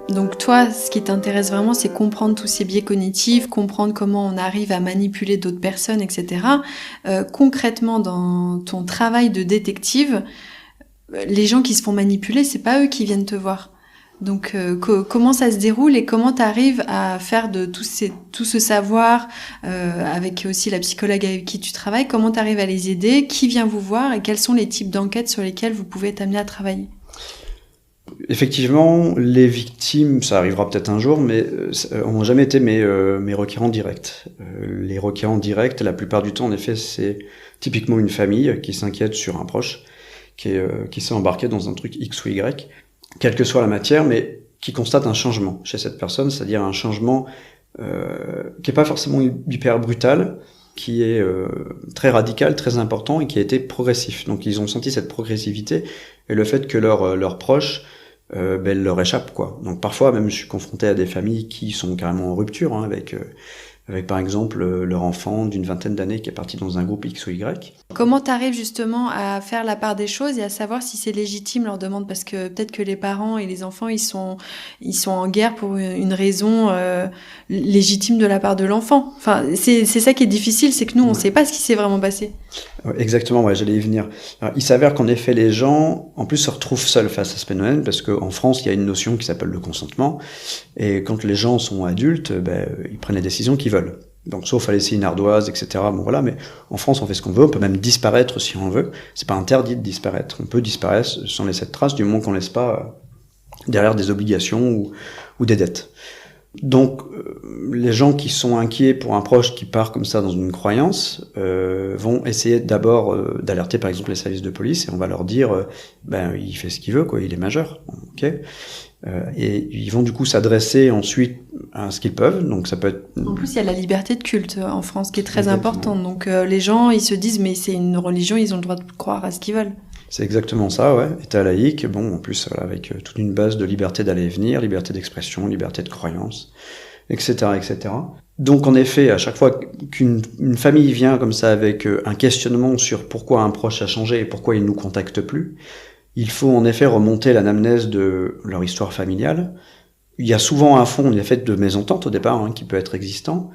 Donc toi, ce qui t'intéresse vraiment, c'est comprendre tous ces biais cognitifs, comprendre comment on arrive à manipuler d'autres personnes, etc. Concrètement, dans ton travail de détective, les gens qui se font manipuler, c'est pas eux qui viennent te voir. Donc comment ça se déroule et comment tu arrives à faire de tout ce savoir, avec aussi la psychologue avec qui tu travailles, comment tu arrives à les aider, qui vient vous voir et quels sont les types d'enquêtes sur lesquelles vous pouvez être amené à travailler? Effectivement, les victimes, ça arrivera peut-être un jour, mais n'ont jamais été mes requérants directs. Les requérants directs, la plupart du temps, en effet, c'est typiquement une famille qui s'inquiète sur un proche qui s'est embarqué dans un truc X ou Y, quelle que soit la matière, mais qui constate un changement chez cette personne, c'est-à-dire un changement qui est pas forcément hyper brutal, qui est très radical, très important et qui a été progressif. Donc ils ont senti cette progressivité et le fait que leurs proches leur échappent, quoi. Donc parfois même je suis confronté à des familles qui sont carrément en rupture, hein, avec par exemple leur enfant d'une vingtaine d'années qui est parti dans un groupe X ou Y. Comment tu arrives justement à faire la part des choses et à savoir si c'est légitime leur demande? Parce que peut-être que les parents et les enfants, ils sont en guerre pour une raison légitime de la part de l'enfant. Enfin, c'est ça qui est difficile, c'est que nous, on sait pas ce qui s'est vraiment passé. Exactement, ouais, j'allais y venir. Alors, il s'avère qu'en effet, les gens, en plus, se retrouvent seuls face à ce phénomène, parce qu'en France, il y a une notion qui s'appelle le consentement, et quand les gens sont adultes, ils prennent les décisions qu'ils veulent. Donc, sauf à laisser une ardoise, etc. Bon, voilà, mais en France, on fait ce qu'on veut, on peut même disparaître si on veut. C'est pas interdit de disparaître. On peut disparaître sans laisser de traces, du moment qu'on laisse pas derrière des obligations ou des dettes. Donc, les gens qui sont inquiets pour un proche qui part comme ça dans une croyance vont essayer d'abord d'alerter par exemple les services de police et on va leur dire il fait ce qu'il veut, quoi, il est majeur, ok. Et ils vont du coup s'adresser ensuite à ce qu'ils peuvent. Donc ça peut être. En plus, il y a la liberté de culte en France qui est très Exactement. importante. Donc les gens, ils se disent mais c'est une religion, ils ont le droit de croire à ce qu'ils veulent. C'est exactement ça, ouais. État laïque, bon, en plus, voilà, avec toute une base de liberté d'aller et venir, liberté d'expression, liberté de croyance, etc., etc. Donc, en effet, à chaque fois qu'une famille vient comme ça avec un questionnement sur pourquoi un proche a changé et pourquoi il nous contacte plus, il faut en effet remonter l'anamnèse de leur histoire familiale. Il y a souvent un fond, en effet, de mésentente au départ, hein, qui peut être existant.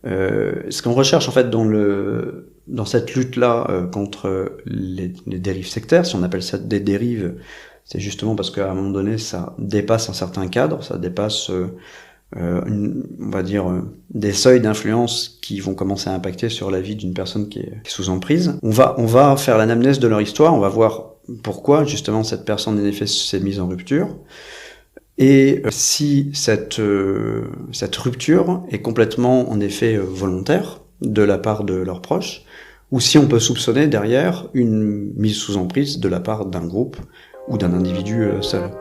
Ce qu'on recherche en fait dans cette lutte-là contre les dérives sectaires, si on appelle ça des dérives, c'est justement parce qu'à un moment donné, ça dépasse un certain cadre, ça dépasse, on va dire, des seuils d'influence qui vont commencer à impacter sur la vie d'une personne qui est sous emprise. On va faire l'anamnèse de leur histoire, on va voir pourquoi justement cette personne en effet s'est mise en rupture. Et si cette rupture est complètement, en effet, volontaire de la part de leurs proches, ou si on peut soupçonner derrière une mise sous emprise de la part d'un groupe ou d'un individu seul.